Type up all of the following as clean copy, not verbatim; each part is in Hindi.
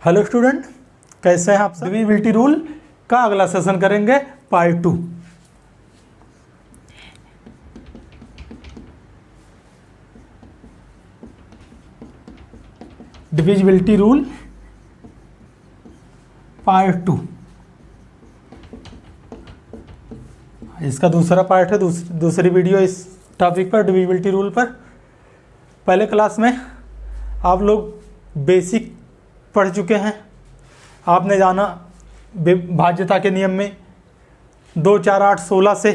हेलो स्टूडेंट, कैसे हैं आप सब। डिविजिबिलिटी रूल का अगला सेशन करेंगे पार्ट 2। डिविजिबिलिटी रूल पार्ट 2 इसका दूसरा पार्ट है, दूसरी वीडियो इस टॉपिक पर, डिविजिबिलिटी रूल पर। पहले क्लास में आप लोग बेसिक पढ़ चुके हैं। आपने जाना भाज्यता के नियम में 2, 4, 8, 16 से,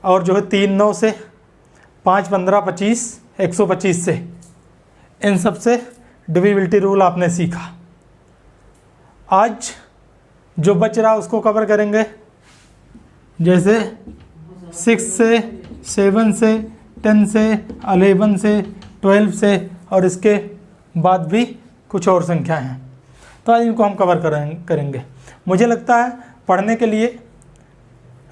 और जो है 3, 9 से, 5, 15, 25, 125 से, इन सब से डिविजिबिलिटी रूल आपने सीखा। आज जो बच रहा उसको कवर करेंगे, जैसे 6 से, 7 से, 10 से, 11 से, 12 से, और इसके बाद भी कुछ और संख्या हैं। तो आज इनको हम कवर करेंगे। मुझे लगता है पढ़ने के लिए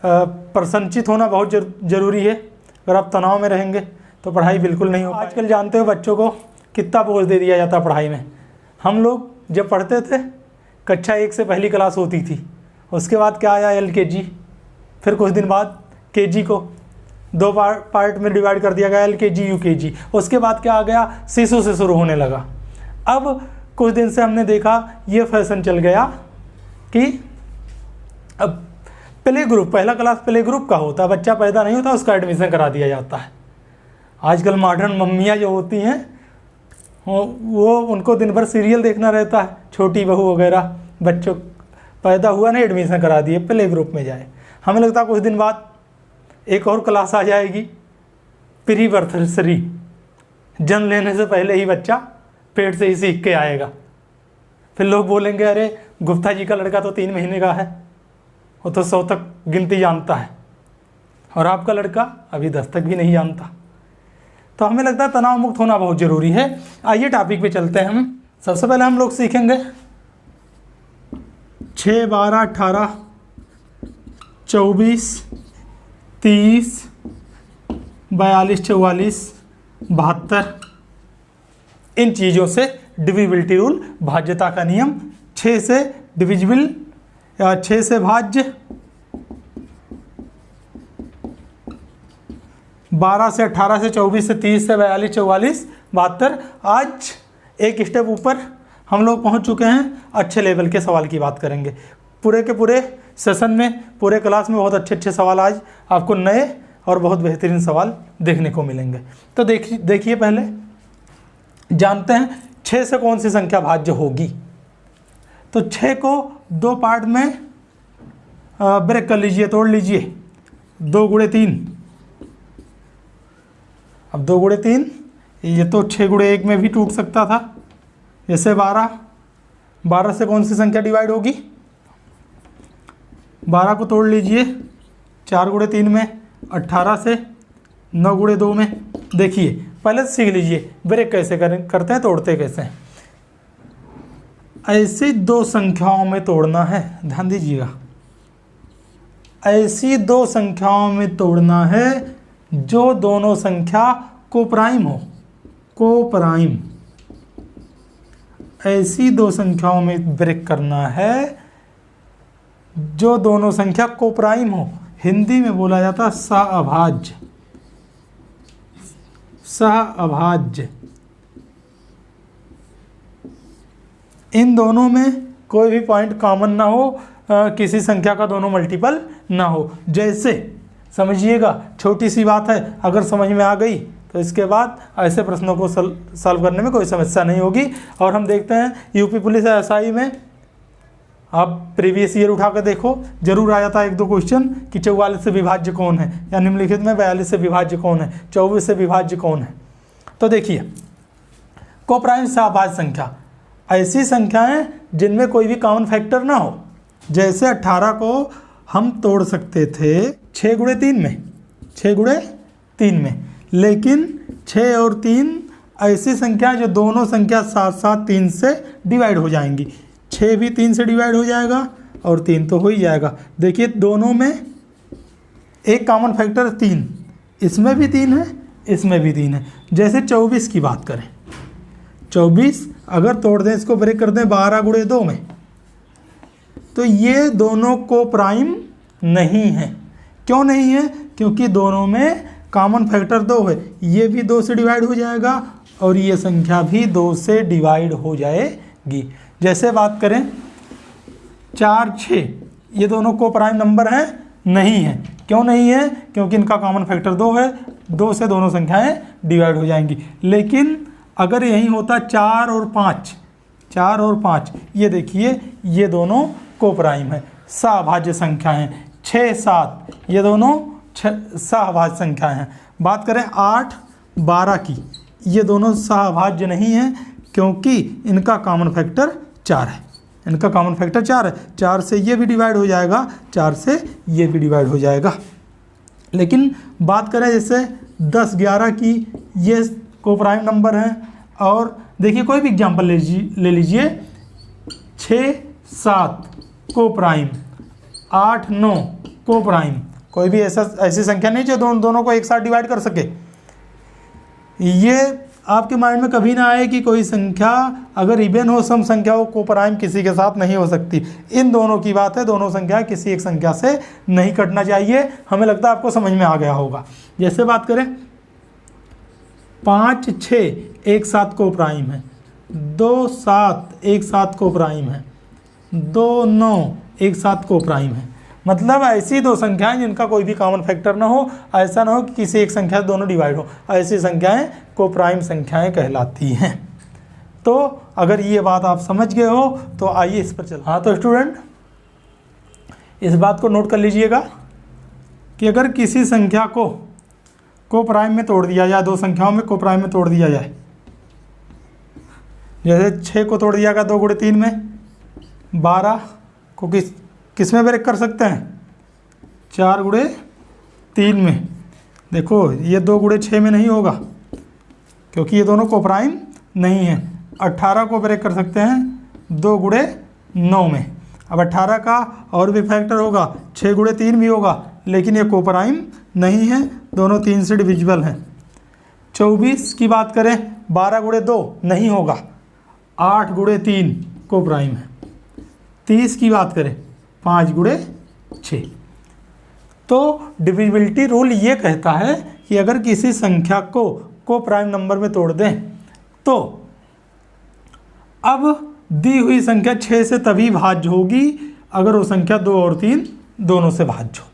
प्रसन्नचित होना बहुत ज़रूरी है। अगर आप तनाव में रहेंगे तो पढ़ाई बिल्कुल नहीं हो। आजकल जानते हो बच्चों को कितना बोझ दे दिया जाता पढ़ाई में। हम लोग जब पढ़ते थे कक्षा 1 से पहली क्लास होती थी, उसके बाद क्या आया LKG, फिर कुछ दिन बाद KG को 2 पार्ट में डिवाइड कर दिया गया, LKG UKG। उसके बाद क्या आ गया, शिशु से शुरू होने लगा। अब कुछ दिन से हमने देखा ये फैशन चल गया कि अब प्ले ग्रुप, पहला क्लास प्ले ग्रुप का होता है, बच्चा पैदा नहीं होता उसका एडमिशन करा दिया जाता है। आजकल मॉडर्न मम्मियाँ जो होती हैं वो उनको दिन भर सीरियल देखना रहता है, छोटी बहू वगैरह, बच्चों पैदा हुआ नहीं एडमिशन करा दिए प्ले ग्रुप में जाए। हमें लगता है कुछ दिन बाद एक और क्लास आ जाएगी, प्री बर्थरी, जन्म लेने से पहले ही बच्चा पेट से ही सीख के आएगा। फिर लोग बोलेंगे अरे गुप्ता जी का लड़का तो 3 महीने का है, वो तो 100 तक गिनती जानता है, और आपका लड़का अभी 10 तक भी नहीं जानता। तो हमें लगता है तनाव मुक्त होना बहुत ज़रूरी है। आइए टॉपिक पे चलते हैं हम। सबसे पहले हम लोग सीखेंगे 6, 12, 18, 24, 30, 42, 44, 72, इन चीज़ों से डिविजिबिलिटी रूल, भाज्यता का नियम, 6 से डिविजिबल या 6 से भाज्य, 12 से 18 से 24 से 30 से 42, 44, 72। आज एक स्टेप ऊपर हम लोग पहुंच चुके हैं, अच्छे लेवल के सवाल की बात करेंगे। पूरे के पूरे सेशन में, पूरे क्लास में बहुत अच्छे सवाल आज आपको नए और बहुत बेहतरीन सवाल देखने को मिलेंगे। तो देखिए पहले जानते हैं 6 से कौन सी संख्या भाज्य होगी। तो 6 को 2 पार्ट में ब्रेक कर लीजिए, तोड़ लीजिए। 2 गुणे 3, अब 2 गुणे 3, ये तो 6 गुणे 1 में भी टूट सकता था। जैसे 12 से कौन सी संख्या डिवाइड होगी, 12 को तोड़ लीजिए 4 गुणे 3 में, 18 से, 9 गुणे 2 में। देखिए पहले सीख लीजिए ब्रेक कैसे करते हैं, तोड़ते कैसे हैं। ऐसी 2 संख्याओं में तोड़ना है, ध्यान दीजिएगा। ऐसी 2 संख्याओं में तोड़ना है जो दोनों संख्या कोप्राइम हो, कोप्राइम। ऐसी 2 संख्याओं में ब्रेक करना है जो दोनों संख्या कोप्राइम हो। हिंदी में बोला जाता है सहअभाज्य, सहअभाज्य। इन दोनों में कोई भी पॉइंट कॉमन ना हो, किसी संख्या का दोनों मल्टीपल ना हो। जैसे समझिएगा, छोटी सी बात है, अगर समझ में आ गई तो इसके बाद ऐसे प्रश्नों को सॉल्व करने में कोई समस्या नहीं होगी। और हम देखते हैं यूपी पुलिस SI में, आप प्रीवियस ईयर उठा कर देखो, जरूर आ जाता है 1-2 क्वेश्चन कि 44 से विभाज्य कौन है, या निम्नलिखित में 42 से विभाज्य कौन है, 24 से विभाज्य कौन है। तो देखिए कोप्राइम सहअभाज्य संख्या, ऐसी संख्याएं जिनमें कोई भी कॉमन फैक्टर ना हो। जैसे 18 को हम तोड़ सकते थे 6 गुणे 3 में, 6 गुणे 3 में, लेकिन 6 और 3 ऐसी संख्या जो दोनों संख्या साथ साथ 3 से डिवाइड हो जाएंगी। 6 भी 3 से डिवाइड हो जाएगा और 3 तो हो ही जाएगा। देखिए दोनों में एक कॉमन फैक्टर 3, इसमें भी 3 है, इसमें भी 3 है। जैसे 24 की बात करें, 24 अगर तोड़ दें, इसको ब्रेक कर दें 12 गुणे 2 में, तो ये दोनों को प्राइम नहीं है। क्यों नहीं है? क्योंकि दोनों में कॉमन फैक्टर 2 है। ये भी 2 से डिवाइड हो जाएगा और ये संख्या भी 2 से डिवाइड हो जाएगी। जैसे बात करें 4, 6, ये दोनों को प्राइम नंबर हैं? नहीं है। क्यों नहीं है? क्योंकि इनका कॉमन फैक्टर 2 है, 2 से दोनों संख्याएं डिवाइड हो जाएंगी। लेकिन अगर यही होता 4 और 5, 4 और 5, ये देखिए ये दोनों को प्राइम है, सहभाज्य संख्याएं। 6, 7, ये दोनों सहभाज्य संख्याएं हैं। बात करें 8, 12 की, ये दोनों सहभाज्य नहीं है क्योंकि इनका कॉमन फैक्टर 4 है। इनका कॉमन फैक्टर 4 है। 4 से ये भी डिवाइड हो जाएगा, 4 से ये भी डिवाइड हो जाएगा। लेकिन बात करें जैसे 10, 11 की, ये को प्राइम नंबर हैं। और देखिए कोई भी एग्जांपल ले लीजिए, 6, 7 को प्राइम, 8, 9 को प्राइम। कोई भी ऐसी संख्या नहीं जो दोनों को एक साथ डिवाइड कर सके। ये आपके माइंड में कभी ना आए कि कोई संख्या अगर इवन हो, सम संख्याओं को प्राइम किसी के साथ नहीं हो सकती। इन दोनों की बात है, दोनों संख्या किसी एक संख्या से नहीं कटना चाहिए। हमें लगता है आपको समझ में आ गया होगा। जैसे बात करें 5, 6 एक साथ को प्राइम है, 2, 7 एक साथ को प्राइम है, 2, 9 एक साथ को प्राइम है। मतलब ऐसी दो संख्याएं जिनका कोई भी कॉमन फैक्टर ना हो, ऐसा ना हो कि किसी एक संख्या से दोनों डिवाइड हो, ऐसी संख्याएं को प्राइम संख्याएं कहलाती हैं। तो अगर ये बात आप समझ गए हो तो आइए इस पर चल। हाँ तो स्टूडेंट इस बात को नोट कर लीजिएगा कि अगर किसी संख्या को प्राइम में तोड़ दिया जाए, दो संख्याओं में को प्राइम में तोड़ दिया जाए, जैसे 6 को तोड़ दिया गया 2 गुणे 3 में, 12 को किस में ब्रेक कर सकते हैं? 4 गुणे 3 में। देखो ये 2 गुणे 6 में नहीं होगा क्योंकि ये दोनों को प्राइम नहीं है। 18 को ब्रेक कर सकते हैं 2 गुणे 9 में। अब 18 का और भी फैक्टर होगा, 6 गुणे 3 भी होगा, लेकिन ये को प्राइम नहीं है, दोनों 3 से डिविजिबल हैं। 24 की बात करें 12 गुणे 2 नहीं होगा, 8 गुणे 3 को प्राइम है। 30 की बात करें 5 गुणे 6। तो डिविजिबिलिटी रूल ये कहता है कि अगर किसी संख्या को प्राइम नंबर में तोड़ दें तो अब दी हुई संख्या 6 से तभी भाज्य होगी अगर वो संख्या 2 और 3 दोनों से भाज्य हो।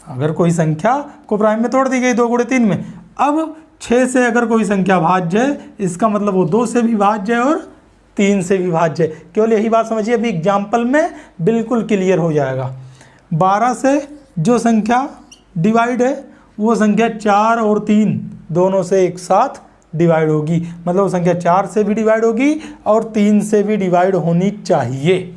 अगर कोई संख्या को प्राइम में तोड़ दी गई 2 गुणे 3 में, अब 6 से अगर कोई संख्या भाज्य है, इसका मतलब वो 2 से भी भाज्य है और 3 से भी भाज्य है। केवल यही बात समझिए, अभी एग्जाम्पल में बिल्कुल क्लियर हो जाएगा। 12 से जो संख्या डिवाइड है वो संख्या 4 और 3 दोनों से एक साथ डिवाइड होगी, मतलब वो संख्या 4 से भी डिवाइड होगी और 3 से भी डिवाइड होनी चाहिए।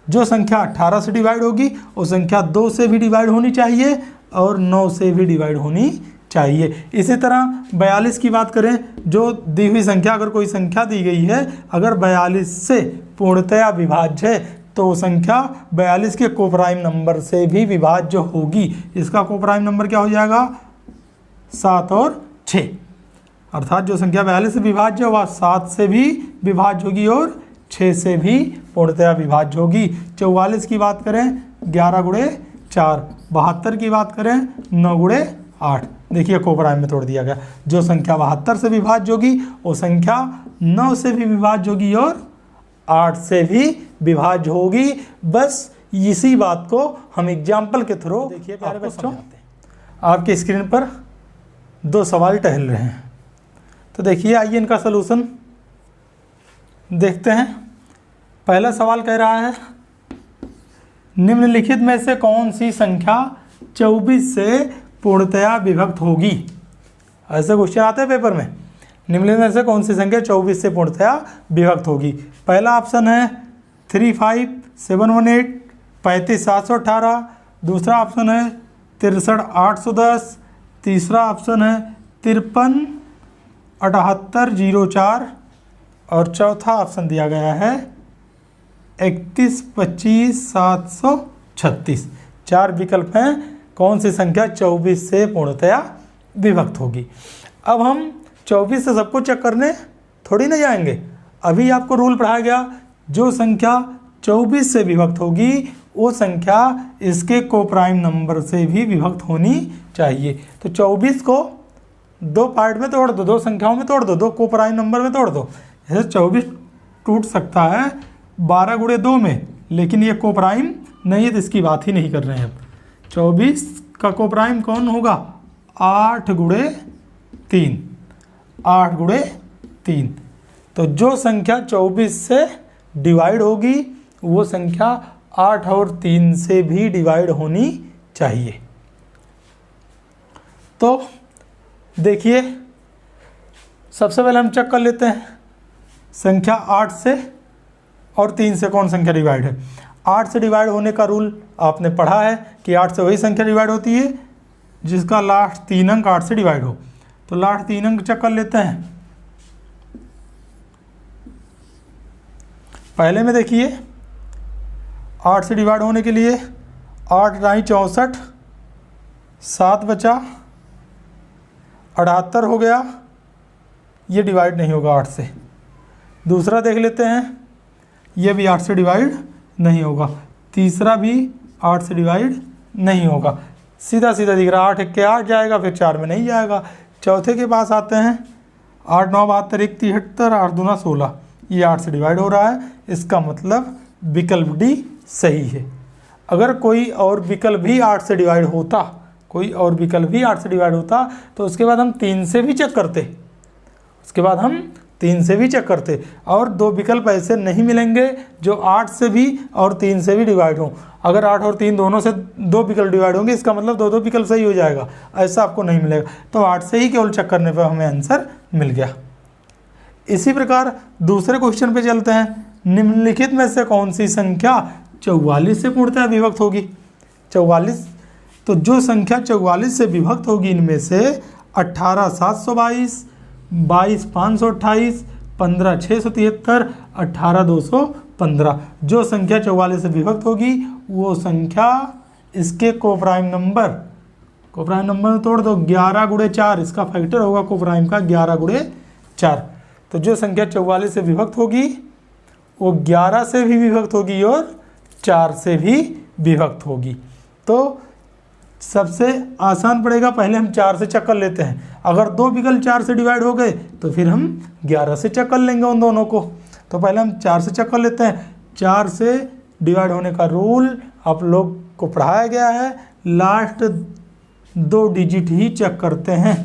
जो संख्या 18 से डिवाइड होगी वो संख्या 2 से भी डिवाइड होनी चाहिए और 9 से भी डिवाइड होनी चाहिए। इसी तरह 42 की बात करें, जो दी हुई संख्या, अगर कोई संख्या दी गई है, अगर 42 से पूर्णतया विभाज्य है तो वो संख्या 42 के कोप्राइम नंबर से भी विभाज्य होगी। इसका कोप्राइम नंबर क्या हो जाएगा? 7 और 6। अर्थात जो संख्या 42 से विभाज्य वह 7 से भी विभाज्य होगी और 6 से भी पूर्णतया विभाज्य होगी। 44 की बात करें 11 गुणे 4। 72 की बात करें 9 गुणे 8। देखिए कोप्राइम में तोड़ दिया गया। जो संख्या 72 से विभाज्य होगी वो संख्या 9 से भी विभाज्य होगी और 8 से भी विभाज्य होगी। बस इसी बात को हम एग्जाम्पल के थ्रू देखिए प्यारे बच्चों, आपकी स्क्रीन पर 2 सवाल टहल रहे हैं। तो देखिए आइए इनका सलूशन देखते हैं। पहला सवाल कह रहा है निम्नलिखित में से कौन सी संख्या 24 से पूर्णतया विभक्त होगी? ऐसे क्वेश्चन आते हैं पेपर में। निम्नलिखित में से कौन सी संख्या 24 से पूर्णतया विभक्त होगी? पहला ऑप्शन है 35718, 35718। दूसरा ऑप्शन है 63810। तीसरा ऑप्शन है 537804 और चौथा ऑप्शन दिया गया है 3125736। 4 विकल्प हैं कौन सी संख्या 24 से पूर्णतया विभक्त होगी। अब हम 24 से सबको चेक करने थोड़ी ना जाएंगे, अभी आपको रूल पढ़ाया गया, जो संख्या 24 से विभक्त होगी वो संख्या इसके कोप्राइम नंबर से भी विभक्त होनी चाहिए। तो 24 को दो पार्ट में तोड़ दो, दो संख्याओं में तोड़ दो, दो कोप्राइम नंबर में तोड़ दो। जैसे 24 टूट सकता है 12 गुणे 2 में, लेकिन ये कोप्राइम नहीं है तो इसकी बात ही नहीं कर रहे हैं। 24 का कोप्राइम कौन होगा? 8 गुणे 3, 8 गुणे 3। तो जो संख्या 24 से डिवाइड होगी वो संख्या 8 और 3 से भी डिवाइड होनी चाहिए। तो देखिए, सबसे पहले हम चेक कर लेते हैं संख्या 8 से और 3 से कौन संख्या डिवाइड है। 8 से डिवाइड होने का रूल आपने पढ़ा है कि 8 से वही संख्या डिवाइड होती है जिसका लास्ट 3 अंक 8 से डिवाइड हो। तो लास्ट 3 अंक चेक कर लेते हैं। पहले में देखिए 8 से डिवाइड होने के लिए 8 9 64, 7 बचा 78 हो गया, ये डिवाइड नहीं होगा 8 से। दूसरा देख लेते हैं, ये भी 8 से डिवाइड नहीं होगा। तीसरा भी 8 से डिवाइड नहीं होगा। सीधा सीधा दिख रहा, 8 1 के 8 जाएगा, फिर 4 में नहीं जाएगा। चौथे के पास आते हैं, 8 9 72 1 73, 8 दूना 16, ये 8 से डिवाइड हो रहा है। इसका मतलब विकल्प डी सही है। अगर कोई और विकल्प भी 8 से डिवाइड होता, कोई और विकल्प भी 8 से डिवाइड होता तो उसके बाद हम 3 से भी चेक करते, उसके बाद हम 3 से भी चेक करते। और दो विकल्प ऐसे नहीं मिलेंगे जो 8 से भी और 3 से भी डिवाइड हों। अगर 8 और 3 दोनों से दो विकल्प डिवाइड होंगे, इसका मतलब दो विकल्प सही हो जाएगा, ऐसा आपको नहीं मिलेगा। तो 8 से ही केवल चेक करने पर हमें आंसर मिल गया। इसी प्रकार दूसरे क्वेश्चन पे चलते हैं। निम्नलिखित में से कौन सी संख्या 44 से पूर्णतः विभक्त होगी? 44, तो जो संख्या 44 से विभक्त होगी इनमें से 18 722, 22 528, 15 673, 18 215। जो संख्या 44 से विभक्त होगी वो संख्या इसके कोप्राइम नंबर में तोड़ दो। 11 गुणे 4 इसका फैक्टर होगा कोप्राइम का, 11 गुणे 4। तो जो संख्या 44 से विभक्त होगी वो 11 से भी विभक्त होगी और 4 से भी विभक्त होगी। तो सबसे आसान पड़ेगा, पहले हम 4 से चेक कर लेते हैं। अगर दो विकल्प 4 से डिवाइड हो गए तो फिर हम 11 से चेक कर लेंगे उन दोनों को। तो पहले हम 4 से चेक कर लेते हैं। 4 से डिवाइड होने का रूल आप लोग को पढ़ाया गया है, लास्ट 2 डिजिट ही चेक करते हैं।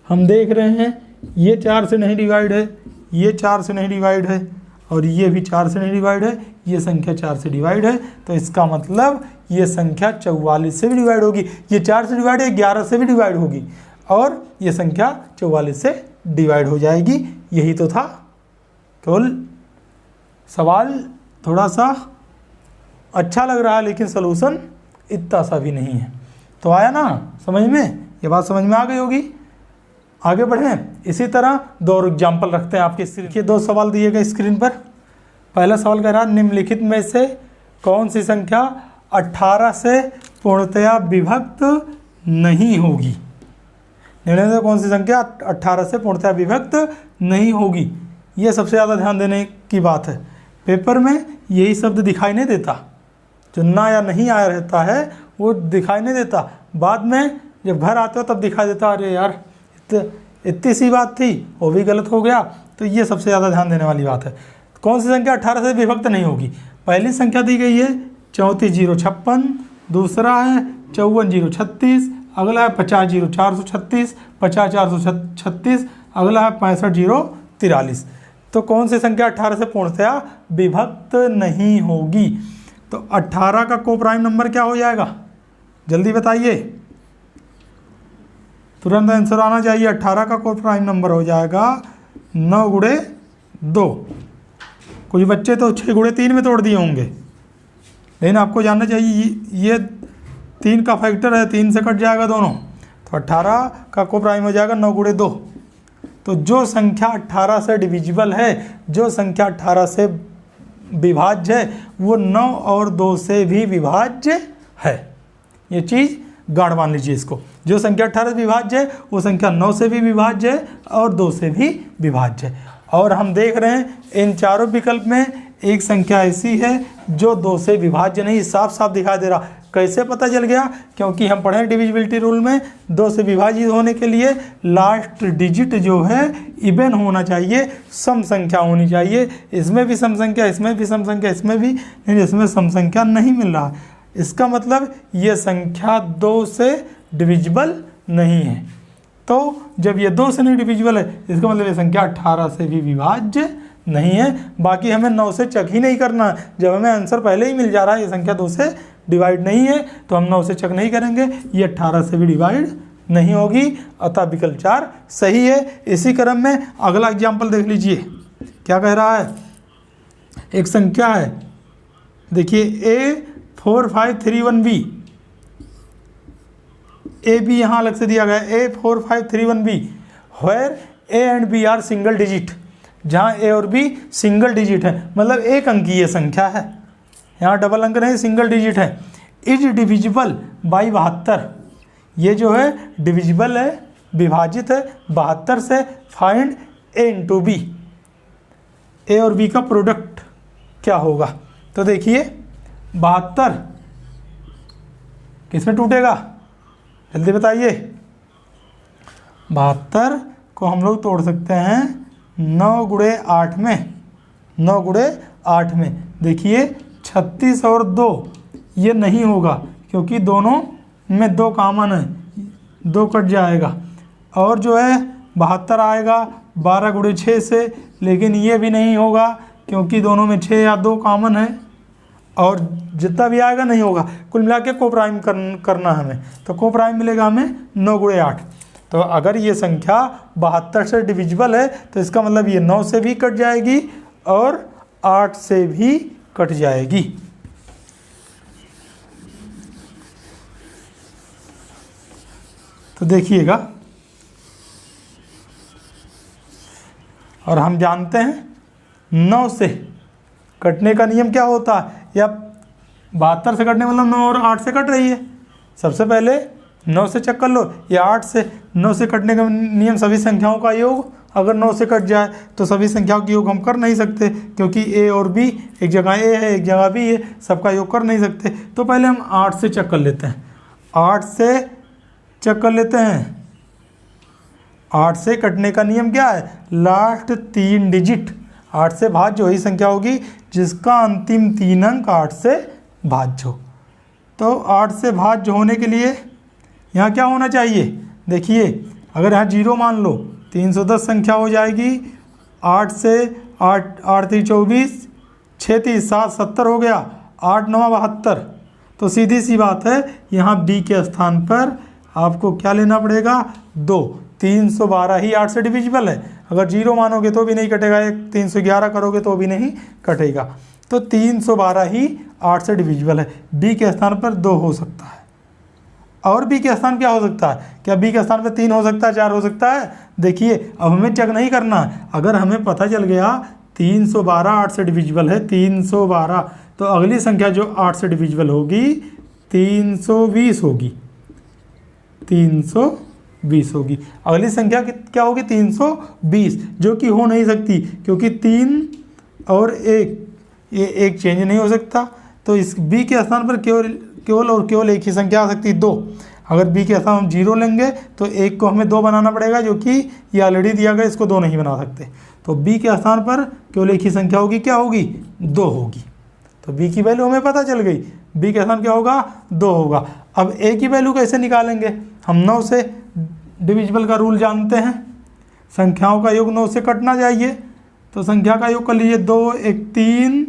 हम देख रहे हैं ये 4 से नहीं डिवाइड है, ये 4 से नहीं डिवाइड है और ये भी 4 से नहीं डिवाइड है, ये संख्या 4 से डिवाइड है। तो इसका मतलब ये संख्या 44 से भी डिवाइड होगी। ये 4 से डिवाइड है, 11 से भी डिवाइड होगी और ये संख्या 44 से डिवाइड हो जाएगी। यही तो था, केवल सवाल थोड़ा सा अच्छा लग रहा है लेकिन सलूशन इतना सा भी नहीं है। तो आया ना समझ में? ये बात समझ में आ गई होगी। आगे बढ़ें। इसी तरह 2 एग्जाम्पल रखते हैं आपके स्क्रीन के। 2 सवाल दिए गए स्क्रीन पर। पहला सवाल कह रहा है निम्नलिखित में से कौन सी संख्या 18 से पूर्णतया विभक्त नहीं होगी? निम्नलिखित में कौन सी संख्या 18 से पूर्णतया विभक्त नहीं होगी? ये सबसे ज़्यादा ध्यान देने की बात है। पेपर में यही शब्द दिखाई नहीं देता, जो ना या नहीं आया रहता है वो दिखाई नहीं देता। बाद में जब घर आते हो तब दिखाई देता, अरे यार इतनी सी बात थी, वो भी गलत हो गया। तो ये सबसे ज़्यादा ध्यान देने वाली बात है। कौन सी संख्या 18 से विभक्त नहीं होगी? पहली संख्या दी गई है 34,056, दूसरा है 54,036, अगला है 50,436, 50,436, अगला है 65,043। तो कौन सी संख्या 18 से पूर्णतया विभक्त नहीं होगी? तो 18 का कोप्राइम नंबर क्या हो जाएगा? जल्दी बताइए, तुरंत आंसर आना चाहिए। 18 का कोप्राइम नंबर हो जाएगा 9 गुणे 2। कुछ बच्चे तो 6 गुणे 3 में तोड़ दिए होंगे, लेकिन आपको जानना चाहिए ये 3 का फैक्टर है, 3 से कट जाएगा दोनों। तो 18 का कोप्राइम हो जाएगा 9 गुणे 2। तो जो संख्या 18 से डिविजिबल है, जो संख्या 18 से विभाज्य है, वो 9 और 2 से भी विभाज्य है। ये चीज़ गाढ़ मान लीजिए इसको। जो संख्या 18 से विभाज्य है वो संख्या 9 से भी विभाज्य है और 2 से भी विभाज्य है। और हम देख रहे हैं इन चारों विकल्प में एक संख्या ऐसी है जो 2 से विभाज्य नहीं, साफ साफ दिखाई दे रहा। कैसे पता चल गया? क्योंकि हम पढ़े डिविजिबिलिटी रूल में 2 से विभाजित होने के लिए लास्ट डिजिट जो है इवन होना चाहिए, सम संख्या होनी चाहिए। इसमें भी सम संख्या, इसमें भी सम संख्या, इसमें भी, लेकिन इसमें सम संख्या नहीं मिल रहा। इसका मतलब ये संख्या 2 से डिविजिबल नहीं है। तो जब ये 2 से नहीं डिविजिबल है, इसका मतलब ये संख्या 18 से भी विभाज्य नहीं है। बाकी हमें 9 से चेक ही नहीं करना। जब हमें आंसर पहले ही मिल जा रहा है ये संख्या 2 से डिवाइड नहीं है, तो हम 9 से चेक नहीं करेंगे, ये 18 से भी डिवाइड नहीं होगी। अतः विकल्प 4 सही है। इसी क्रम में अगला एग्जाम्पल देख लीजिए, क्या कह रहा है। एक संख्या है, देखिए A4531B, ए बी यहाँ अलग से दिया गया है, A4531B, where A and B are single digit, जहाँ A और B सिंगल डिजिट है, मतलब एक अंकीय ये संख्या है, यहाँ डबल अंक नहीं, सिंगल डिजिट है। इज डिविजिबल बाई 72, ये जो है डिविजिबल है, विभाजित है 72 से। Find A into B, A और B का प्रोडक्ट क्या होगा? तो देखिए 72 किसमें टूटेगा, जल्दी बताइए। 72 को हम लोग तोड़ सकते हैं 9 गुणे 8 में, 9 गुणे 8 में। देखिए 36 और 2 ये नहीं होगा, क्योंकि दोनों में 2 कॉमन है, 2 कट जाएगा। और जो है 72 आएगा 12 गुणे 6 से, लेकिन ये भी नहीं होगा, क्योंकि दोनों में 6 या 2 कॉमन है, और जितना भी आएगा नहीं होगा। कुल मिला के को प्राइम करना हमें, तो को प्राइम मिलेगा हमें 9 गुणे 8। तो अगर ये संख्या 72 से डिविजिबल है, तो इसका मतलब ये 9 से भी कट जाएगी और 8 से भी कट जाएगी। तो देखिएगा, और हम जानते हैं 9 से कटने का नियम क्या होता है, या 72 से कटने मतलब 9 और 8 से कट रही है। सबसे पहले 9 से चेक कर लो, या 8 से। 9 से कटने का नियम सभी संख्याओं का योग, अगर 9 से कट जाए तो सभी संख्याओं का योग हम कर नहीं सकते, क्योंकि A और B, एक जगह A है एक जगह B है, सबका योग कर नहीं सकते। तो पहले हम 8 से चेक कर लेते हैं, 8 से चेक कर लेते हैं। 8 से कटने का नियम क्या है, लास्ट 3 डिजिट 8 से भाज्य वही संख्या होगी जिसका अंतिम 3 अंक 8 से भाज्य हो। तो 8 से भाज्य होने के लिए यहाँ क्या होना चाहिए, देखिए अगर यहाँ 0 मान लो 310 संख्या हो जाएगी। 8 से 8 8 3 24, 6 3 7 70 हो गया, 8 9 72। तो सीधी सी बात है, यहाँ B के स्थान पर आपको क्या लेना पड़ेगा, 2। 312 ही 8 से डिविजिबल है, अगर 0 मानोगे तो भी नहीं कटेगा, 311 करोगे तो भी नहीं कटेगा। तो 312 ही 8 से डिविजिबल है, B के स्थान पर 2 हो सकता है। और B के स्थान क्या हो सकता है, क्या B के स्थान पर 3 हो सकता है, 4 हो सकता है? देखिए अब हमें चेक नहीं करना है, अगर हमें पता चल गया 312 8 से डिविजिबल है, 312, तो अगली संख्या जो 8 से डिविजिबल होगी 320 होगी, 320 होगी। अगली संख्या क्या होगी, 320, जो कि हो नहीं सकती, क्योंकि 3 और 1 ये एक चेंज नहीं हो सकता। तो इस B के स्थान पर केवल एक ही संख्या आ सकती है, 2। अगर B के स्थान हम 0 लेंगे तो 1 को हमें 2 बनाना पड़ेगा, जो कि ये ऑलरेडी दिया गया, इसको 2 नहीं बना सकते। तो B के स्थान पर केवल एक ही संख्या होगी, क्या होगी, 2 होगी। तो B की वैल्यू हमें पता चल गई, B के स्थान क्या होगा, 2 होगा। अब A की वैल्यू कैसे निकालेंगे, हम 9 से डिविजिबल का रूल जानते हैं, संख्याओं का योग 9 से कटना चाहिए। तो संख्या का योग कर लीजिए, 2 1 3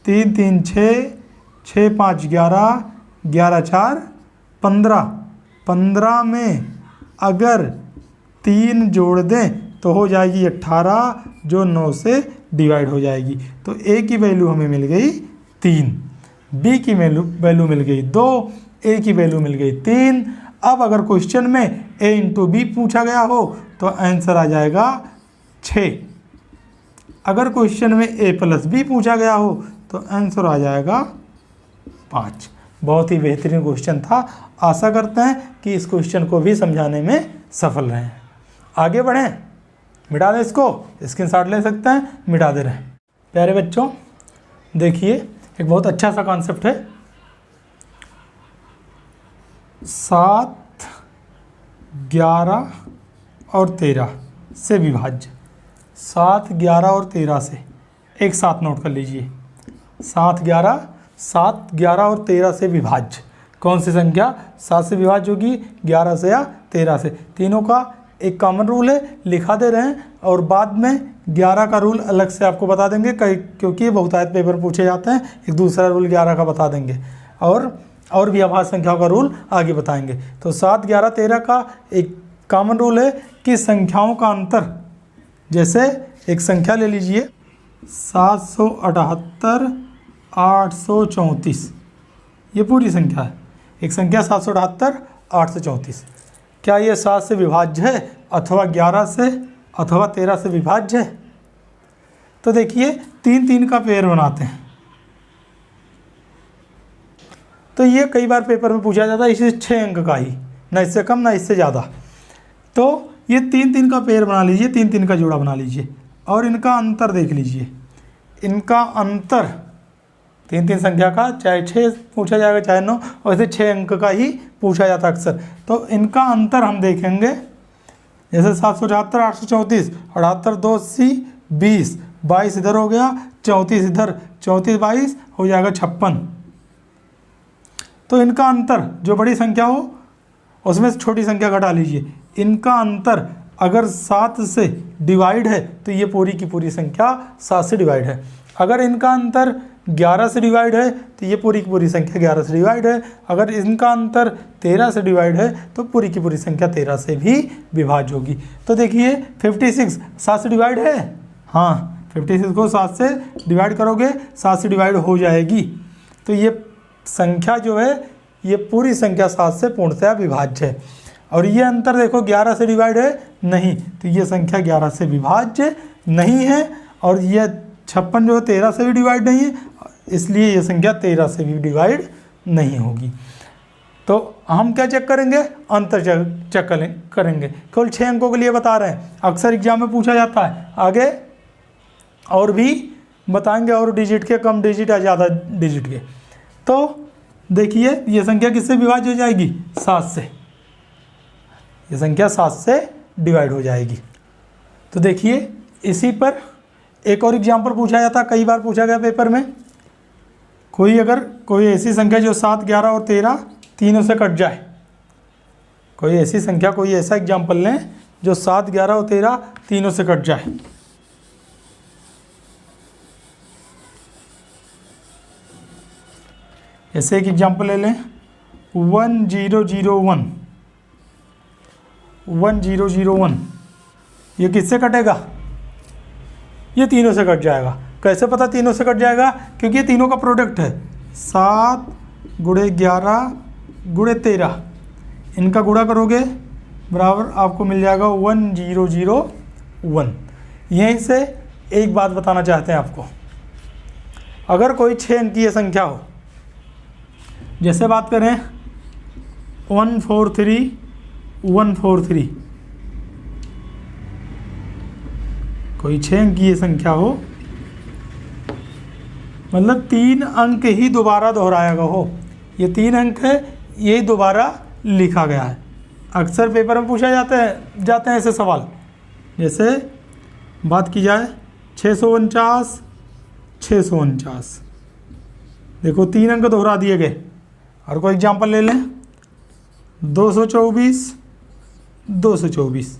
3 3 6 6 5 11 11 4 15। 15 में अगर 3 जोड़ दें तो हो जाएगी 18, जो 9 से डिवाइड हो जाएगी। तो A की वैल्यू हमें मिल गई 3, B की वैल्यू मिल गई 2, A की वैल्यू मिल गई 3। अब अगर क्वेश्चन में A इंटू B पूछा गया हो तो आंसर आ जाएगा 6। अगर क्वेश्चन में A प्लस B पूछा गया हो तो आंसर आ जाएगा 5। बहुत ही बेहतरीन क्वेश्चन था। आशा करते हैं कि इस क्वेश्चन को भी समझाने में सफल रहे हैं। आगे बढ़ें। मिटा दें इसको, स्क्रीनशॉट ले सकते हैं, मिटा दे रहे हैं। प्यारे बच्चों देखिए एक बहुत अच्छा सा कॉन्सेप्ट है, 7, 11 और 13 से विभाज्य। 7, 11 और 13 से एक साथ नोट कर लीजिए। 7, 11 और 13 से विभाज्य कौन सी संख्या 7 से विभाज्य होगी, 11 से या 13 से। तीनों का एक कॉमन रूल है, लिखा दे रहे हैं और बाद में 11 का रूल अलग से आपको बता देंगे, क्योंकि ये बहुतायत पेपर पूछे जाते हैं। एक दूसरा रूल 11 का बता देंगे और भी अभाज्य संख्याओं का रूल आगे बताएंगे। तो 7, 11, 13 का एक कॉमन रूल है कि संख्याओं का अंतर, जैसे एक संख्या ले लीजिए 778, 834, ये पूरी संख्या है। एक संख्या 778, 834, क्या ये 7 से विभाज्य है अथवा 11 से अथवा 13 से विभाज्य है? तो देखिए 3 3 का पेयर बनाते हैं। तो ये कई बार पेपर में पूछा जाता है, इसे 6 अंक का ही, ना इससे कम ना इससे ज़्यादा। तो ये 3 3 का पेयर बना लीजिए, 3 3 का जोड़ा बना लीजिए और इनका अंतर देख लीजिए। इनका अंतर 3 3 संख्या का चाहे 6 पूछा जाएगा चाहे 9, और इसे 6 अंक का ही पूछा जाता है अक्सर। तो इनका अंतर हम देखेंगे, जैसे 778, 834, 78, 2, 80, 20, 22 इधर हो गया, 34 इधर, 34, 22 हो जाएगा 56। तो इनका अंतर जो बड़ी संख्या हो उसमें से छोटी संख्या घटा लीजिए। इनका अंतर अगर 7 से डिवाइड है तो ये पूरी की पूरी संख्या 7 से डिवाइड है। अगर इनका अंतर 11 से डिवाइड है तो ये पूरी की पूरी संख्या 11 से डिवाइड है। अगर इनका अंतर 13 से डिवाइड है तो पूरी की पूरी संख्या 13 से भी विभाज्य होगी। तो देखिए 56 7 से डिवाइड है, हाँ 56 को 7 से डिवाइड करोगे 7 से डिवाइड हो जाएगी। तो ये संख्या जो है ये पूरी संख्या 7 से पूर्णतः विभाज्य है। और ये अंतर देखो 11 से डिवाइड है नहीं, तो ये संख्या 11 से विभाज्य नहीं है। और ये 56 जो है 13 से भी डिवाइड नहीं है, इसलिए ये संख्या 13 से भी डिवाइड नहीं होगी। तो हम क्या चेक करेंगे, अंतर चेक करेंगे। केवल 6 अंकों के लिए बता रहे हैं, अक्सर एग्जाम में पूछा जाता है। आगे और भी बताएंगे, और डिजिट के, कम डिजिट या ज़्यादा डिजिट के। तो देखिए ये संख्या किससे विभाज्य हो जाएगी, 7 से। ये संख्या 7 से डिवाइड हो जाएगी। तो देखिए इसी पर एक और एग्जाम्पल पूछा जाता है, कई बार पूछा गया पेपर में। कोई ऐसी संख्या जो 7, 11 और 13 तीनों से कट जाए। कोई ऐसी संख्या, कोई ऐसा एग्जाम्पल लें जो 7, 11 और 13 तीनों से कट जाए। ऐसे एक एग्जाम्पल ले लें 1001, 1001, ये किससे कटेगा, ये तीनों से कट जाएगा। कैसे पता तीनों से कट जाएगा, क्योंकि ये तीनों का प्रोडक्ट है। 7 गुणे 11 गुणे 13, इनका गुणा करोगे बराबर आपको मिल जाएगा 1001। यहीं से एक बात बताना चाहते हैं आपको, अगर कोई 6 अंक की संख्या हो, जैसे बात करें 143, 143, कोई 6 अंक की संख्या हो, मतलब 3 अंक ही दोबारा दोहराएगा हो। ये 3 अंक है, ये दोबारा लिखा गया है। अक्सर पेपर में पूछा जाते हैं ऐसे सवाल। जैसे बात की जाए 649, 649, देखो 3 अंक दोहरा दिए गए। और कोई एग्जांपल ले लें 224, 224।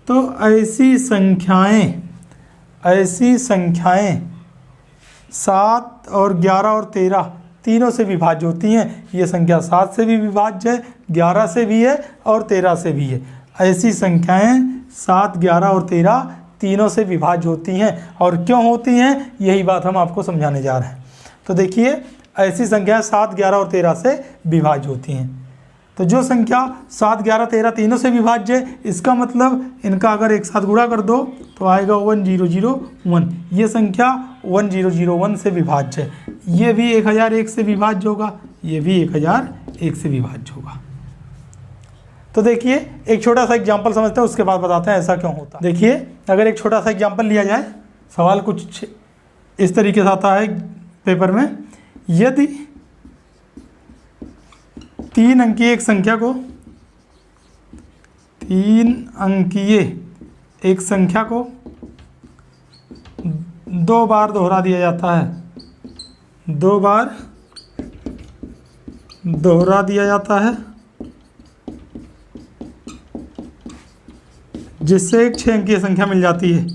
तो ऐसी संख्याएं 7 और 11 और 13 तीनों से विभाज्य होती हैं। ये संख्या 7 से भी विभाज्य है, 11 से भी है और 13 से भी है। ऐसी संख्याएं 7, 11 और 13 तीनों से विभाज्य होती हैं। और क्यों होती हैं, यही बात हम आपको समझाने जा रहे हैं। तो देखिए ऐसी संख्याएं 7, 11 और 13 से विभाज्य होती हैं। तो जो संख्या 7, 11, 13 तीनों से विभाज्य है, इसका मतलब इनका अगर एक साथ गुणा कर दो तो आएगा 1001। ये संख्या 1001 से विभाज्य है। ये भी 1001 से विभाज्य होगा, ये भी 1001 से विभाज्य होगा। तो देखिए एक छोटा सा एग्जांपल समझते हैं, उसके बाद बताते हैं ऐसा क्यों होता है। देखिए अगर एक छोटा सा एग्जांपल लिया जाए, सवाल कुछ इस तरीके से आता है पेपर में, यदि 3 अंकीय एक संख्या को 3 अंकीय एक संख्या को 2 बार दोहरा दिया जाता है, 2 बार दोहरा दिया जाता है, जिससे एक 6 अंकीय संख्या मिल जाती है,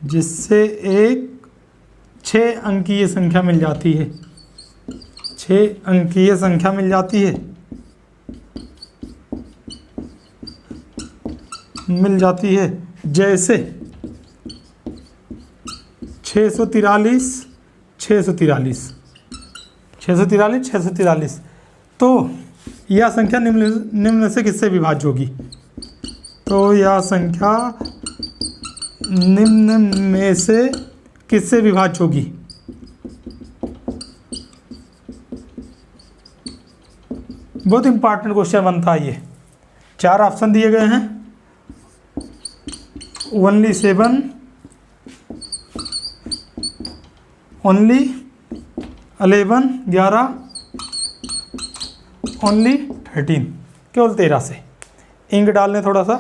जिससे एक 6 अंकीय संख्या मिल जाती है, 6 अंकीय संख्या मिल जाती है, जैसे 643 643 643 643। तो यह संख्या निम्न से किससे विभाज्य होगी? तो यह संख्या निम्न में से किससे विभाज्य होगी? बहुत इंपॉर्टेंट क्वेश्चन बनता है ये। 4 ऑप्शन दिए गए हैं, ओनली 7, ओनली 11, 11, ओनली 13, केवल 13 से। इंक डाल लें थोड़ा सा,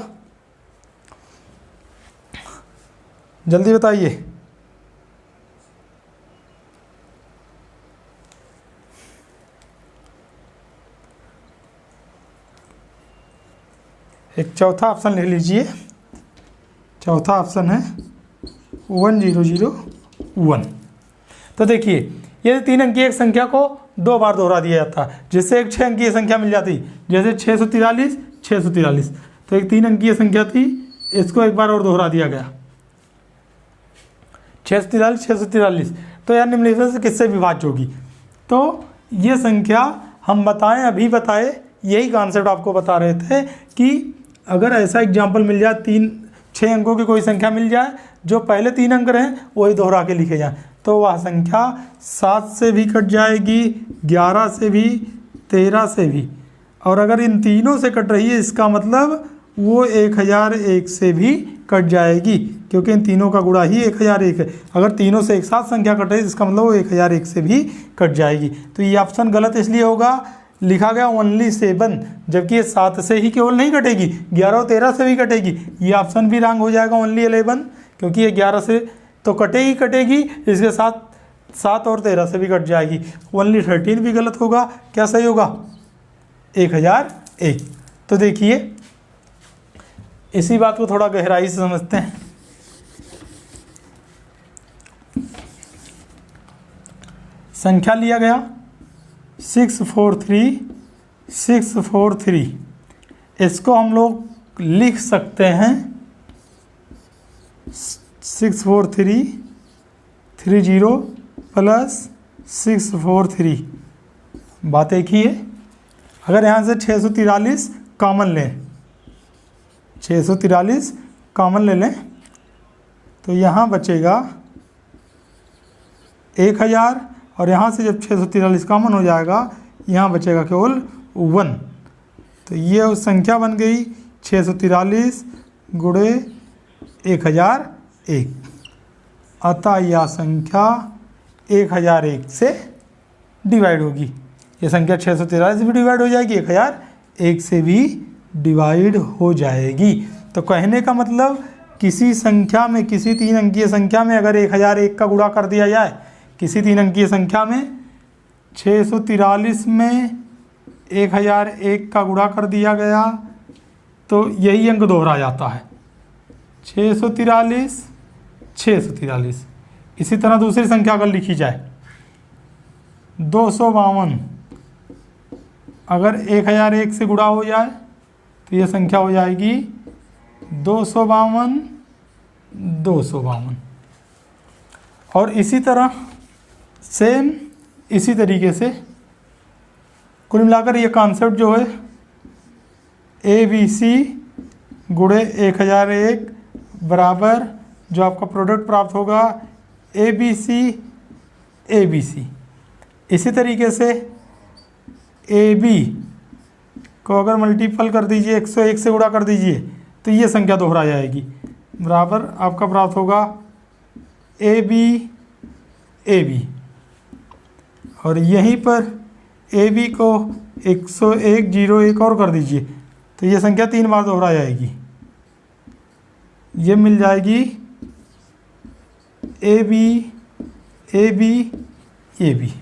जल्दी बताइए। एक चौथा ऑप्शन ले लीजिए, चौथा ऑप्शन है 1001। तो देखिए ये 3 अंकीय एक संख्या को 2 बार दोहरा दिया जाता है, जिससे एक 6 अंकीय संख्या मिल जाती, जैसे 643 643। तो एक 3 अंकीय संख्या थी, इसको एक बार और दोहरा दिया गया, 643 643। तो यार निम्नलिखित से किससे विभाज्य होगी? तो ये संख्या हम बताएं, अभी बताए, यही कॉन्सेप्ट आपको बता रहे थे कि अगर ऐसा एग्जाम्पल मिल जाए, 6 अंकों की कोई संख्या मिल जाए, जो पहले 3 अंक रहें वही दोहरा के लिखे जाएं, तो वह संख्या 7 से भी कट जाएगी, 11 से भी, 13 से भी। और अगर इन तीनों से कट रही है, इसका मतलब वो 1001 से भी कट जाएगी, क्योंकि इन तीनों का गुणा ही 1001 है। अगर तीनों से एक साथ संख्या कट रही है, इसका मतलब वो 1001 से भी कट जाएगी। तो ये ऑप्शन गलत इसलिए होगा, लिखा गया ओनली 7, जबकि ये 7 से ही केवल नहीं कटेगी, 11 और 13 से भी कटेगी। ये ऑप्शन भी रॉन्ग हो जाएगा, ओनली 11, क्योंकि ये 11 से तो कटेगी, इसके साथ 7 और 13 से भी कट जाएगी। ओनली 13 भी गलत होगा। क्या सही होगा? 1001। तो देखिए इसी बात को थोड़ा गहराई से समझते हैं। संख्या लिया गया 643 643, इसको हम लोग लिख सकते हैं 643 30 प्लस 643। बात एक ही है। अगर यहाँ से 643 कॉमन लें, 643 कॉमन ले लें, तो यहाँ बचेगा 1000, और यहाँ से जब 643 कॉमन हो जाएगा, यहाँ बचेगा केवल 1। तो ये उस संख्या बन गई 643 गुणे 1001। अतः यह संख्या 1001 से डिवाइड होगी। ये संख्या 643 से भी डिवाइड हो जाएगी, 1001 से भी डिवाइड हो जाएगी। तो कहने का मतलब किसी संख्या में, किसी 3 अंकीय संख्या में अगर 1001 का गुणा कर दिया जाए, किसी 3 अंकीय संख्या में 643 में 1001 का गुणा कर दिया गया, तो यही अंक दोहरा जाता है, 643 643। इसी तरह दूसरी संख्या अगर लिखी जाए 252, अगर 1001 से गुणा हो जाए तो यह संख्या हो जाएगी 252 252। और इसी तरह सेम इसी तरीके से कुल मिलाकर ये कॉन्सेप्ट जो है ABC गुणे 1001 बराबर जो आपका प्रोडक्ट प्राप्त होगा ABC ABC। इसी तरीके से AB को अगर मल्टीपल कर दीजिए 101 से गुणा कर दीजिए तो ये संख्या दोहरा जाएगी, बराबर आपका प्राप्त होगा ए बी और यहीं पर ए बी को 101 और कर दीजिए तो ये संख्या 3 बार दोहरा जाएगी, ये मिल जाएगी ए बी।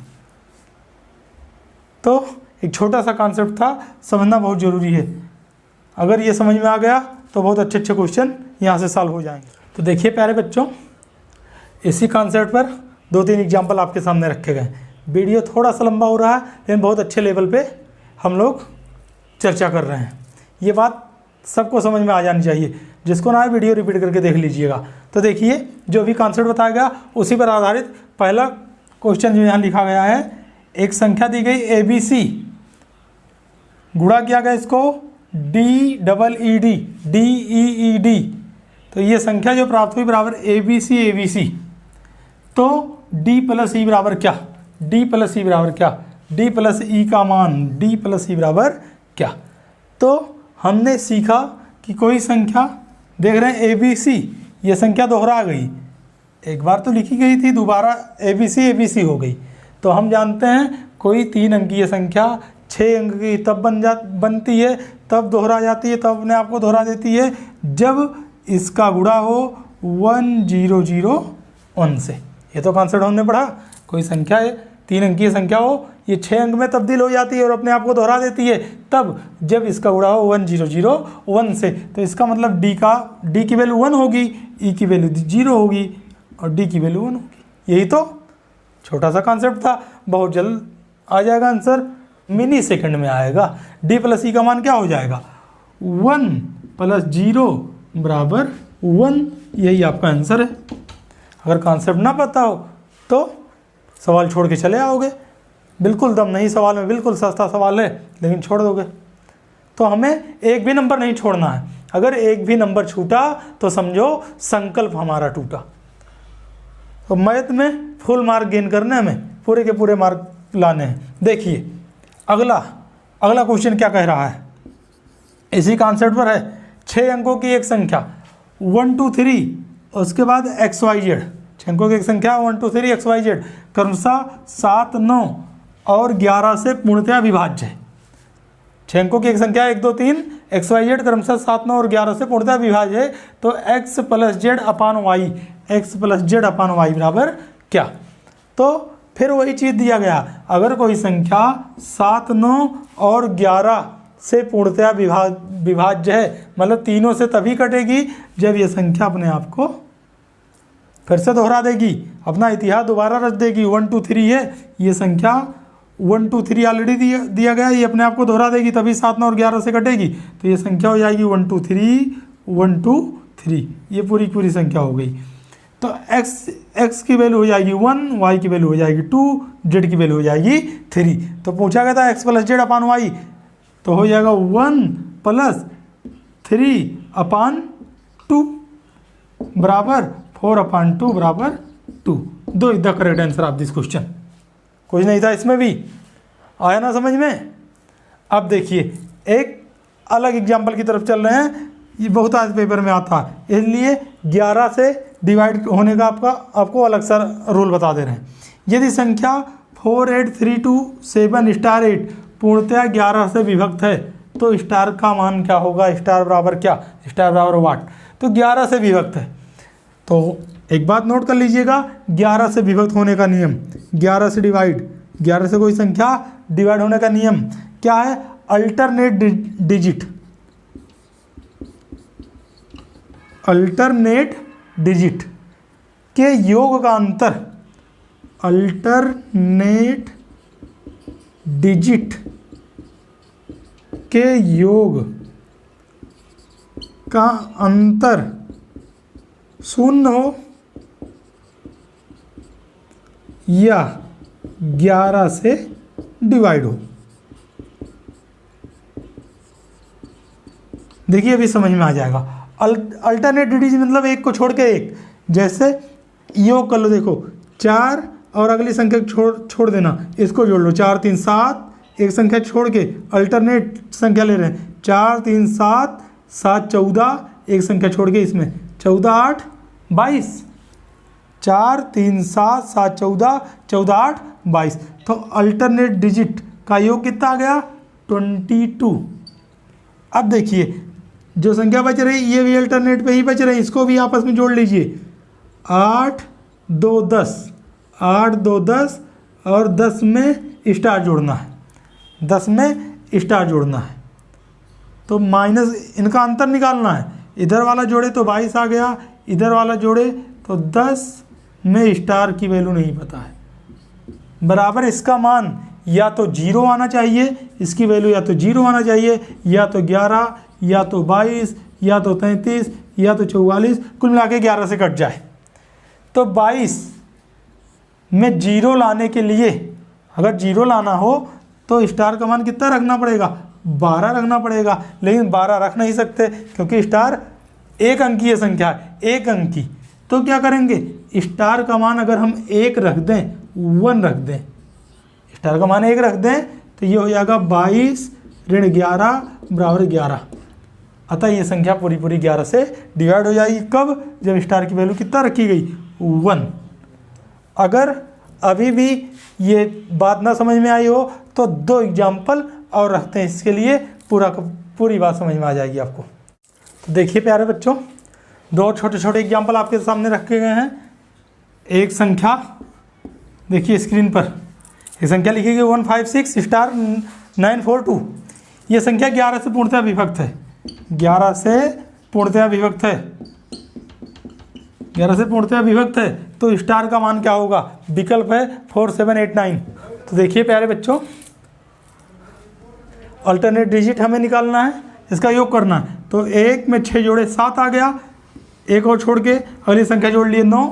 तो एक छोटा सा कॉन्सेप्ट था, समझना बहुत ज़रूरी है। अगर ये समझ में आ गया तो बहुत अच्छे अच्छे क्वेश्चन यहाँ से सॉल्व हो जाएंगे। तो देखिए प्यारे बच्चों, इसी कॉन्सेप्ट पर 2-3 एग्जाम्पल आपके सामने रखे गए। वीडियो थोड़ा सा लंबा हो रहा है लेकिन बहुत अच्छे लेवल पे हम लोग चर्चा कर रहे हैं। ये बात सबको समझ में आ जानी चाहिए, जिसको ना वीडियो रिपीट करके देख लीजिएगा। तो देखिए जो भी कॉन्सेप्ट बताया गया उसी पर आधारित पहला क्वेश्चन जो यहाँ लिखा गया है, एक संख्या दी गई ABC, गुणा किया गया इसको DEED, तो ये संख्या जो प्राप्त हुई बराबर ABC। तो D प्लस E बराबर क्या, D प्लस E बराबर क्या, D प्लस E का मान D प्लस E बराबर क्या। तो हमने सीखा कि कोई संख्या देख रहे हैं ABC, ये संख्या दोहरा गई, एक बार तो लिखी गई थी, दोबारा ABC हो गई। तो हम जानते हैं कोई 3 अंकीय संख्या 6 अंक की तब बनती है, तब दोहरा जाती है, तब अपने आप को दोहरा देती है जब इसका गुणा हो 1001 से। ये तो कॉन्सेप्ट हमने पढ़ा, कोई संख्या है 3 अंकीय संख्या हो, ये 6 अंक में तब्दील हो जाती है और अपने आप को दोहरा देती है तब जब इसका गुणा हो 1001 से। तो इसका मतलब D की वैल्यू 1 होगी, E की वैल्यू 0 होगी और D की वैल्यू 1 होगी। यही तो छोटा सा कॉन्सेप्ट था, बहुत जल्द आ जाएगा आंसर, मिनी सेकंड में आएगा। D प्लस E का मान क्या हो जाएगा, 1 प्लस 0 बराबर 1, यही आपका आंसर है। अगर कॉन्सेप्ट ना पता हो तो सवाल छोड़ के चले आओगे, बिल्कुल दम नहीं सवाल में, बिल्कुल सस्ता सवाल है लेकिन छोड़ दोगे। तो हमें एक भी नंबर नहीं छोड़ना है, अगर एक भी नंबर छूटा तो समझो संकल्प हमारा टूटा। तो मैथ में फुल मार्क गेन करने हमें पूरे के पूरे मार्क लाने हैं। देखिए अगला क्वेश्चन क्या कह रहा है, इसी कॉन्सेप्ट पर है। 6 अंकों की एक संख्या 1 2 3 उसके बाद XYZ, 6 अंकों की एक संख्या 1 2 3 XYZ क्रमशः 7 9 और 11 से पूर्णतया विभाज्य है। 6 अंकों की एक संख्या 1 2 3 XYZ क्रमशः 7 9 और 11 से पूर्णतया विभाज्य है। तो x plus z upon y बराबर क्या। तो फिर वही चीज़ दिया गया, अगर कोई संख्या 7 9 और 11 से पूर्णतया विभाज्य है, मतलब तीनों से तभी कटेगी जब ये संख्या अपने आप को फिर से दोहरा देगी, अपना इतिहास दोबारा रच देगी। 1 2 3 है, ये संख्या 1 2 3 ऑलरेडी दिया गया, ये अपने आप को दोहरा देगी तभी 7 9 और 11 से कटेगी। तो ये संख्या हो जाएगी 1 2 3, ये पूरी संख्या हो गई। तो x की वैल्यू हो जाएगी 1, y की वैल्यू हो जाएगी 2, z की वैल्यू हो जाएगी 3। तो पूछा गया था x plus z upon y, तो हो जाएगा 1 प्लस 3 अपान 2 बराबर 4 अपान 2 बराबर 2। दो is the correct answer of this question. कुछ नहीं था इसमें भी, आया ना समझ में। अब देखिए एक अलग एग्जाम्पल की तरफ चल रहे हैं, ये बहुत आज पेपर में आता है, इसलिए 11 से डिवाइड होने का आपको अलग सा रूल बता दे रहे हैं। यदि संख्या 483278 पूर्णतया 11 से विभक्त है तो स्टार का मान क्या होगा, स्टार बराबर क्या, स्टार बराबर वाट। तो 11 से विभक्त है, तो एक बात नोट कर लीजिएगा, 11 से विभक्त होने का नियम, 11 से डिवाइड, 11 से कोई संख्या डिवाइड होने का नियम क्या है, अल्टरनेट डिजिट के योग का अंतर, अल्टरनेट डिजिट के योग का अंतर 0 हो या 11 से डिवाइड हो। देखिए अभी समझ में आ जाएगा। अल्टरनेट डिजिट मतलब एक को छोड़ के एक, जैसे योग कर लो, देखो 4 और अगली संख्या छोड़ देना, इसको जोड़ लो, 4 3 7, एक संख्या छोड़ के अल्टरनेट संख्या ले रहे हैं, 4 3 7 7 14, एक संख्या छोड़ के इसमें 14 8 22, 4 3 7 7 14 14 8 22, तो अल्टरनेट डिजिट का योग कितना आ गया 22। अब देखिए जो संख्या बच रही ये भी अल्टरनेट पे ही बच रही, इसको भी आपस में जोड़ लीजिए, 8 2 10, 8 2 10 और 10 में स्टार जोड़ना है, 10 में स्टार जोड़ना है, तो माइनस इनका अंतर निकालना है, इधर वाला जोड़े तो 22 आ गया, इधर वाला जोड़े तो 10 में स्टार की वैल्यू नहीं पता है, बराबर इसका मान या तो 0 आना चाहिए, इसकी वैल्यू या तो 0 आना चाहिए, या तो 11 या तो 22 या तो 33 या तो 44, कुल मिला के 11 से कट जाए। तो 22 में 0 लाने के लिए अगर 0 लाना हो तो स्टार का मान कितना रखना पड़ेगा 12 रखना पड़ेगा, लेकिन 12 रख नहीं सकते क्योंकि स्टार एक अंकीय संख्या है, एक अंकी। तो क्या करेंगे, स्टार का मान अगर हम 1 रख दें, 1 रख दें, स्टार का मान 1 रख दें तो ये हो जाएगा 22 ऋण 11 बराबर 11। अतः ये संख्या पूरी पूरी 11 से डिवाइड हो जाएगी। कब, जब स्टार की वैल्यू कितना रखी गई 1। अगर अभी भी ये बात ना समझ में आई हो तो 2 एग्जाम्पल और रखते हैं इसके लिए, पूरी बात समझ में आ जाएगी आपको। तो देखिए प्यारे बच्चों, 2 छोटे छोटे एग्जाम्पल आपके सामने रखे गए हैं। एक संख्या देखिए स्क्रीन पर, एक संख्या लिखी गई 156 स्टार 942। ये संख्या 11 से पूर्णतः विभक्त है, 11 से पूर्णतः विभक्त है, 11 से पूर्णतः विभक्त है, तो स्टार का मान क्या होगा, विकल्प है 4 7 8 9। तो देखिए प्यारे बच्चों, अल्टरनेट डिजिट हमें निकालना है, इसका योग करना है। तो 1 में 6 जोड़े 7 आ गया, एक और छोड़ के अगली संख्या जोड़ लिए 9,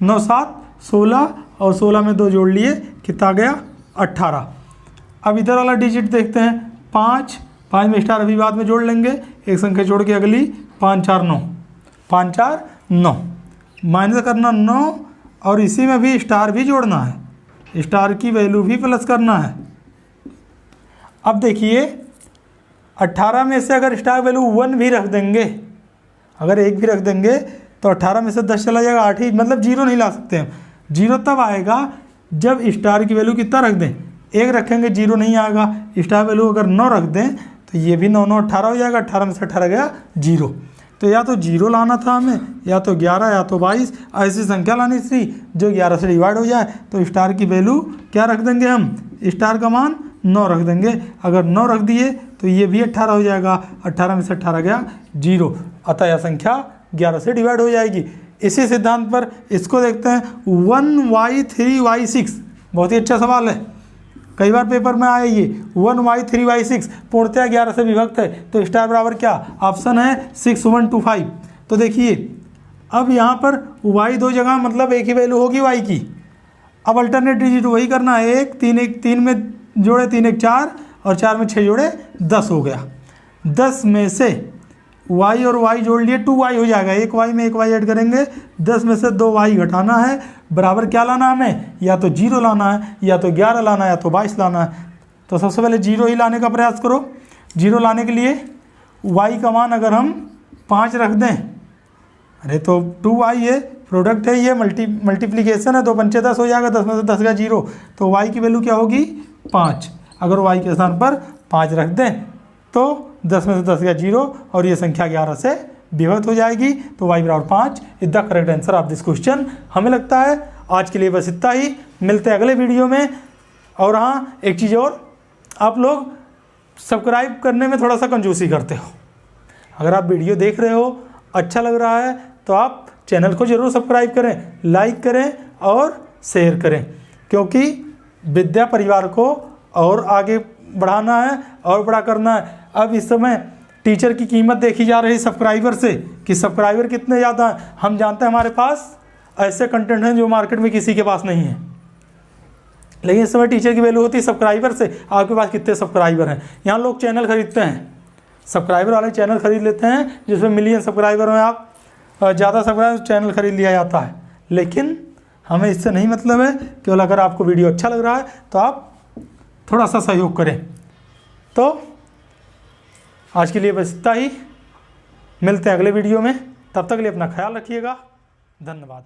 9 7 16 और 16 में 2 जोड़ लिए, कितना आ गया 18। अब इधर वाला डिजिट देखते हैं, 5 में स्टार अभी बाद में जोड़ लेंगे, एक संख्या जोड़ के अगली 5 4 9, 5 4 9, माइनस करना 9 और इसी में भी स्टार भी जोड़ना है, स्टार की वैल्यू भी प्लस करना है। अब देखिए 18 में से अगर स्टार वैल्यू 1 भी रख देंगे, अगर 1 भी रख देंगे तो 18 में से 10 चला जाएगा 8 ही, मतलब 0 नहीं ला सकते हम। 0 तब आएगा जब स्टार की वैल्यू कितना रख दें, 1 रखेंगे 0 नहीं आएगा, स्टार वैल्यू अगर 9 रख दें तो ये भी 9 9 18 हो जाएगा, 18 में से 18 गया 0। तो या तो 0 लाना था हमें, या तो 11 या तो 22, ऐसी संख्या लानी थी जो 11 से डिवाइड हो जाए। तो स्टार की वैल्यू क्या रख देंगे हम, स्टार का मान 9 रख देंगे। अगर 9 रख दिए तो ये भी 18 हो जाएगा, 18 में से 18 गया 0, अतः यह संख्या 11 से डिवाइड हो जाएगी। इसी सिद्धांत पर इसको देखते हैं, 1y3y6, बहुत ही अच्छा सवाल है, कई बार पेपर में आया ये। 1y3y6 पूर्णतः 11 से विभक्त है, तो स्टार बराबर क्या, ऑप्शन है 6 1 2 5। तो देखिए अब यहाँ पर y 2 जगह मतलब एक ही वैल्यू होगी y की। अब अल्टरनेट डिजिट वही करना है, 1 3 में जोड़े 3 1 4 और 4 में 6 जोड़े 10 हो गया। 10 में से y और y जोड़ लिए 2y हो जाएगा, एक y में एक y ऐड करेंगे, 10 में से 2y घटाना है, बराबर क्या लाना है हमें, या तो 0 लाना है, या तो 11 लाना है, या तो 22 लाना है। तो सबसे पहले 0 ही लाने का प्रयास करो। 0 लाने के लिए y का मान अगर हम 5 रख दें, अरे तो 2y है, प्रोडक्ट है ये, मल्टीप्लीकेशन है, 2 पंचे 10 हो जाएगा, 10 में से 10 गया 0, तो y की वैल्यू क्या होगी 5। अगर y के स्थान पर 5 रख दें तो 10 में से 10 गया 0 और ये संख्या 11 से विभक्त हो जाएगी। तो y बराबर 5 is the correct answer of this question. हमें लगता है आज के लिए बस इतना ही, मिलते हैं अगले वीडियो में। और हाँ, एक चीज़ और, आप लोग सब्सक्राइब करने में थोड़ा सा कंजूसी करते हो। अगर आप वीडियो देख रहे हो, अच्छा लग रहा है, तो आप चैनल को ज़रूर सब्सक्राइब करें, लाइक करें और शेयर करें, क्योंकि विद्या परिवार को और आगे बढ़ाना है और बड़ा करना है। अब इस समय टीचर की कीमत देखी जा रही सब्सक्राइबर से, कि सब्सक्राइबर कितने ज़्यादा हैं। हम जानते हैं हमारे पास ऐसे कंटेंट हैं जो मार्केट में किसी के पास नहीं है, लेकिन इस समय टीचर की वैल्यू होती है सब्सक्राइबर से, आपके पास कितने सब्सक्राइबर हैं। यहाँ लोग चैनल खरीदते हैं, सब्सक्राइबर वाले चैनल खरीद लेते हैं जिसमें मिलियन सब्सक्राइबर हैं, आप ज़्यादा सब्सक्राइबर चैनल खरीद लिया जाता है। लेकिन हमें इससे नहीं मतलब है, केवल अगर आपको वीडियो अच्छा लग रहा है तो आप थोड़ा सा सहयोग करें। तो आज के लिए बस इतना ही, मिलते हैं अगले वीडियो में, तब तक के लिए अपना ख्याल रखिएगा। धन्यवाद।